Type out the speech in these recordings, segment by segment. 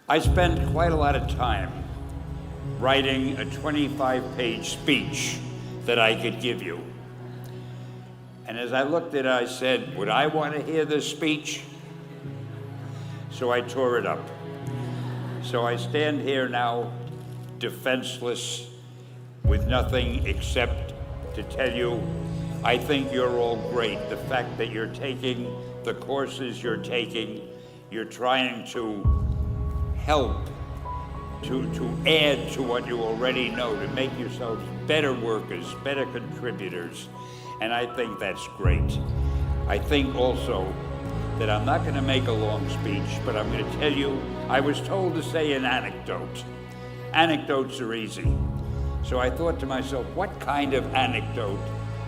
I spent quite a lot of time writing a 25-page speech that I could give you. And as I looked at it, I said, would I want to hear this speech? So I tore it up. So I stand here now, defenseless, with nothing except to tell you, I think you're all great. The fact that you're taking the courses you're taking, you're trying to help, to add to what you already know, to make yourselves better workers, better contributors. And I think that's great. I think also that I'm not going to make a long speech, but I'm going to tell you, I was told to say an anecdote. Anecdotes are easy. So I thought to myself, what kind of anecdote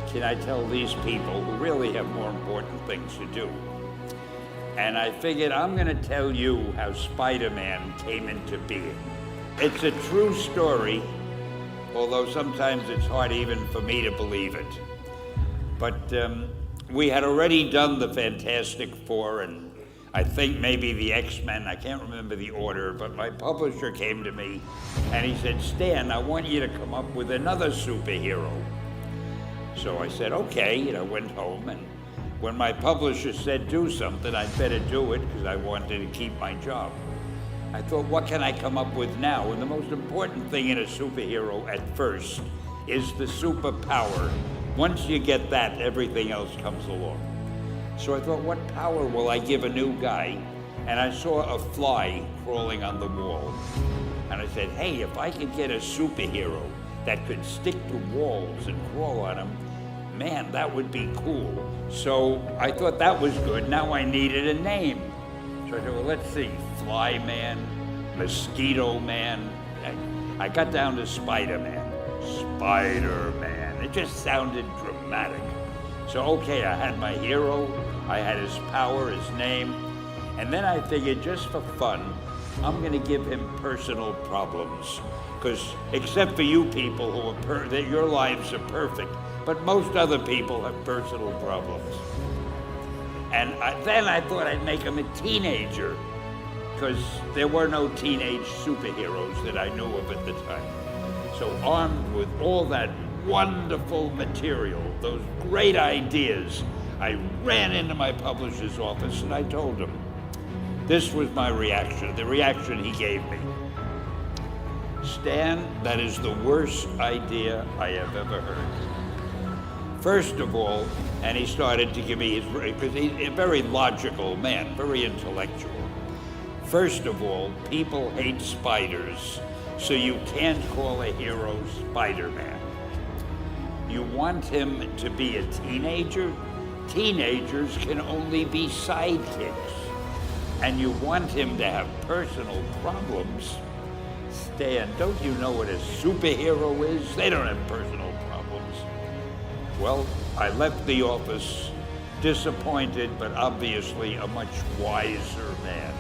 can I tell these people who really have more important things to do? And I figured I'm going to tell you how Spider-Man came into being. It's a true story, although sometimes it's hard even for me to believe it. But we had already done the Fantastic Four and I think maybe the X-Men, I can't remember the order, but my publisher came to me and he said, Stan, I want you to come up with another superhero. So I said, okay, and I went home, and when my publisher said do something, I'd better do it because I wanted to keep my job. I thought, what can I come up with now? And the most important thing in a superhero at first is the superpower. Once you get that, everything else comes along. So I thought, what power will I give a new guy? And I saw a fly crawling on the wall. And I said, hey, if I could get a superhero that could stick to walls and crawl on them, man, that would be cool. So I thought that was good. Now I needed a name. So I said, well, let's see, Fly Man, Mosquito Man. I got down to Spider-Man. Spider-Man. It just sounded dramatic. So, okay, I had my hero, I had his power, his name, and then I figured just for fun, I'm gonna give him personal problems. Because except for you people who are that your lives are perfect, but most other people have personal problems. And then I thought I'd make him a teenager, because there were no teenage superheroes that I knew of at the time. So armed with all that wonderful material, those great ideas, I ran into my publisher's office and I told him. This was my reaction, the reaction he gave me. Stan, that is the worst idea I have ever heard. First of all, and he started to give me his, because he's a very logical man, very intellectual. First of all, people hate spiders, so you can't call a hero Spider-Man. You want him to be a teenager? Teenagers can only be sidekicks. And you want him to have personal problems? Stan, don't you know what a superhero is? They don't have personal problems. Well, I left the office disappointed, but obviously a much wiser man.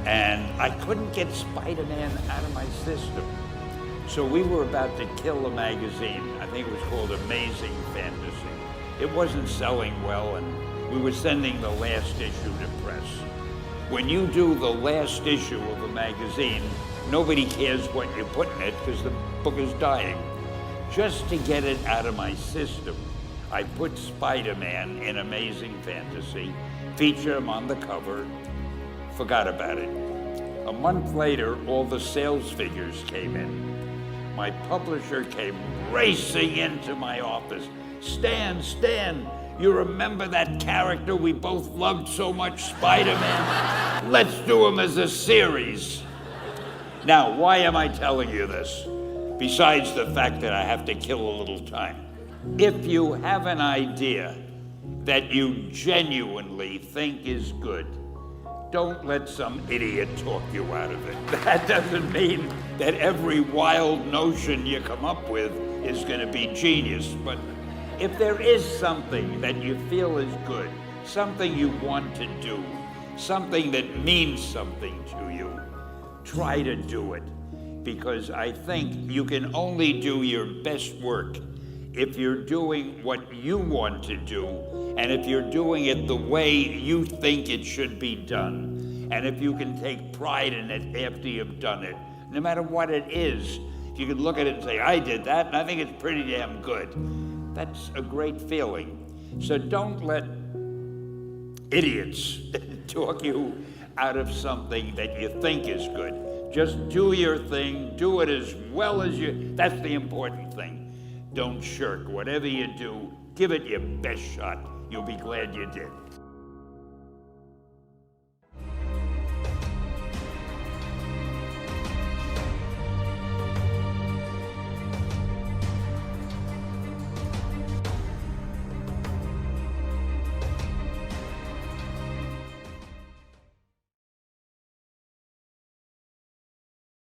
And I couldn't get Spider-Man out of my system. So we were about to kill a magazine. I think it was called Amazing Fantasy. It wasn't selling well, and we were sending the last issue to press. When you do the last issue of a magazine, nobody cares what you put in it because the book is dying. Just to get it out of my system, I put Spider-Man in Amazing Fantasy, featured him on the cover, forgot about it. A month later, all the sales figures came in. My publisher came racing into my office. Stan, you remember that character we both loved so much, Spider-Man? Let's do him as a series. Now, why am I telling you this? Besides the fact that I have to kill a little time. If you have an idea that you genuinely think is good, don't let some idiot talk you out of it. That doesn't mean that every wild notion you come up with is going to be genius, but if there is something that you feel is good, something you want to do, something that means something to you, try to do it. Because I think you can only do your best work if you're doing what you want to do, and if you're doing it the way you think it should be done. And if you can take pride in it after you've done it, no matter what it is, if you can look at it and say, I did that, and I think it's pretty damn good, that's a great feeling. So don't let idiots talk you out of something that you think is good. Just do your thing, do it as well as that's the important thing. Don't shirk. Whatever you do, give it your best shot. You'll be glad you did.